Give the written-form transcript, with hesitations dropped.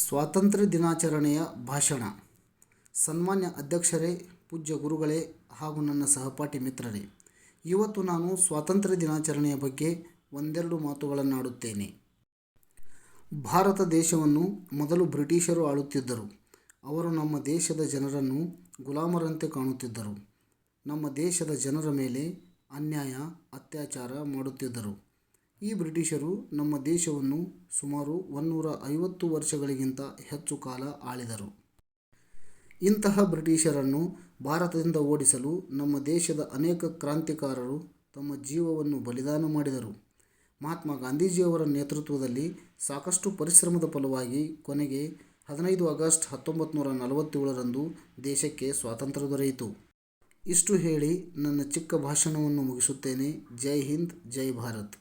ಸ್ವಾತಂತ್ರ್ಯ ದಿನಾಚರಣೆಯ ಭಾಷಣ. ಸನ್ಮಾನ್ಯ ಅಧ್ಯಕ್ಷರೇ, ಪೂಜ್ಯ ಗುರುಗಳೇ ಹಾಗೂ ನನ್ನ ಸಹಪಾಠಿ ಮಿತ್ರರೇ, ಇವತ್ತು ನಾನು ಸ್ವಾತಂತ್ರ್ಯ ದಿನಾಚರಣೆಯ ಬಗ್ಗೆ ಒಂದೆರಡು ಮಾತುಗಳನ್ನಾಡುತ್ತೇನೆ. ಭಾರತ ದೇಶವನ್ನು ಮೊದಲು ಬ್ರಿಟಿಷರು ಆಳುತ್ತಿದ್ದರು. ಅವರು ನಮ್ಮ ದೇಶದ ಜನರನ್ನು ಗುಲಾಮರಂತೆ ಕಾಣುತ್ತಿದ್ದರು. ನಮ್ಮ ದೇಶದ ಜನರ ಮೇಲೆ ಅನ್ಯಾಯ, ಅತ್ಯಾಚಾರ ಮಾಡುತ್ತಿದ್ದರು. ಈ ಬ್ರಿಟಿಷರು ನಮ್ಮ ದೇಶವನ್ನು ಸುಮಾರು 150 ವರ್ಷಗಳಿಗಿಂತ ಹೆಚ್ಚು ಕಾಲ ಆಳಿದರು. ಇಂತಹ ಬ್ರಿಟಿಷರನ್ನು ಭಾರತದಿಂದ ಓಡಿಸಲು ನಮ್ಮ ದೇಶದ ಅನೇಕ ಕ್ರಾಂತಿಕಾರರು ತಮ್ಮ ಜೀವವನ್ನು ಬಲಿದಾನ ಮಾಡಿದರು. ಮಹಾತ್ಮ ಗಾಂಧೀಜಿಯವರ ನೇತೃತ್ವದಲ್ಲಿ ಸಾಕಷ್ಟು ಪರಿಶ್ರಮದ ಫಲವಾಗಿ ಕೊನೆಗೆ 15 ಆಗಸ್ಟ್ 1947ರಂದು ದೇಶಕ್ಕೆ ಸ್ವಾತಂತ್ರ್ಯ ದೊರೆಯಿತು. ಇಷ್ಟು ಹೇಳಿ ನನ್ನ ಚಿಕ್ಕ ಭಾಷಣವನ್ನು ಮುಗಿಸುತ್ತೇನೆ. ಜೈ ಹಿಂದ್, ಜೈ ಭಾರತ್.